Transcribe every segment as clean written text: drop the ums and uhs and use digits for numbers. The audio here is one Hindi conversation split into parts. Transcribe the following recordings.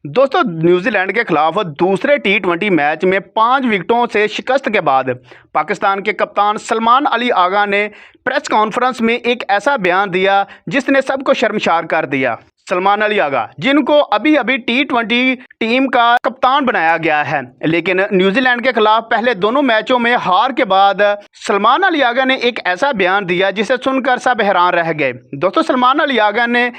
दोस्तों, न्यूजीलैंड के खिलाफ दूसरे टी20 मैच में 5 विकेटों से शिकस्त के बाद पाकिस्तान के कप्तान सलमान अली आगा ने प्रेस कॉन्फ्रेंस में एक ऐसा बयान दिया जिसने सबको शर्मसार कर दिया। सलमान अली आगा, जिनको अभी अभी टी20 टीम का कप्तान बनाया गया है, लेकिन न्यूजीलैंड के खिलाफ पहले दोनों मैचों में हार के बाद सलमान अली आगा ने एक ऐसा बयान दिया जिसे सुनकर सब हैरान रह गए। दोस्तों, सलमान अली आगा ने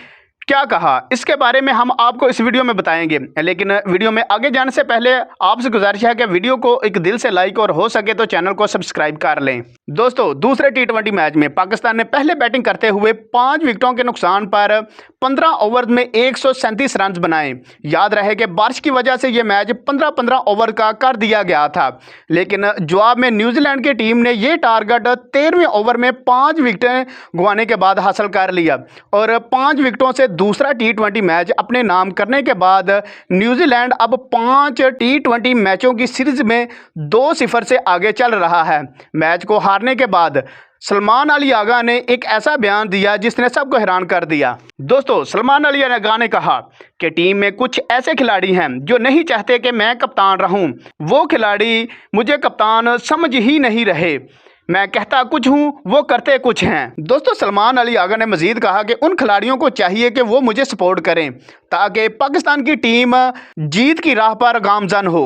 क्या कहा, इसके बारे में हम आपको इस वीडियो में बताएंगे। लेकिन वीडियो में आगे जाने से पहले आपसे गुजारिश है कि वीडियो को एक दिल से लाइक और हो सके तो चैनल को सब्सक्राइब कर लें। दोस्तों, दूसरे टी20 मैच में पाकिस्तान ने पहले बैटिंग करते हुए 5 विकेटों के नुकसान पर 15 ओवर में 137 रन बनाए। याद रहे कि बारिश की वजह से यह मैच 15-15 ओवर का कर दिया गया था, लेकिन जवाब में न्यूजीलैंड की टीम ने यह टारगेट 13वें ओवर में 5 विकेटें गंवाने के बाद हासिल कर लिया और 5 विकेटों से दूसरा टी20 मैच अपने नाम करने के बाद न्यूजीलैंड अब 5 टी20 मैचों की सीरीज में 2-0 से आगे चल रहा है। मैच को हारने के बाद सलमान अली आगा ने एक ऐसा बयान दिया जिसने सबको हैरान कर दिया। दोस्तों, सलमान अली आगा ने कहा कि टीम में कुछ ऐसे खिलाड़ी हैं जो नहीं चाहते कि मैं कप्तान रहूं। वो खिलाड़ी मुझे कप्तान समझ ही नहीं रहे। मैं कहता कुछ हूं, वो करते कुछ हैं। दोस्तों, सलमान अली आगा ने मजीद कहा कि उन खिलाड़ियों को चाहिए कि वो मुझे सपोर्ट करें ताकि पाकिस्तान की टीम जीत की राह पर गामजन हो।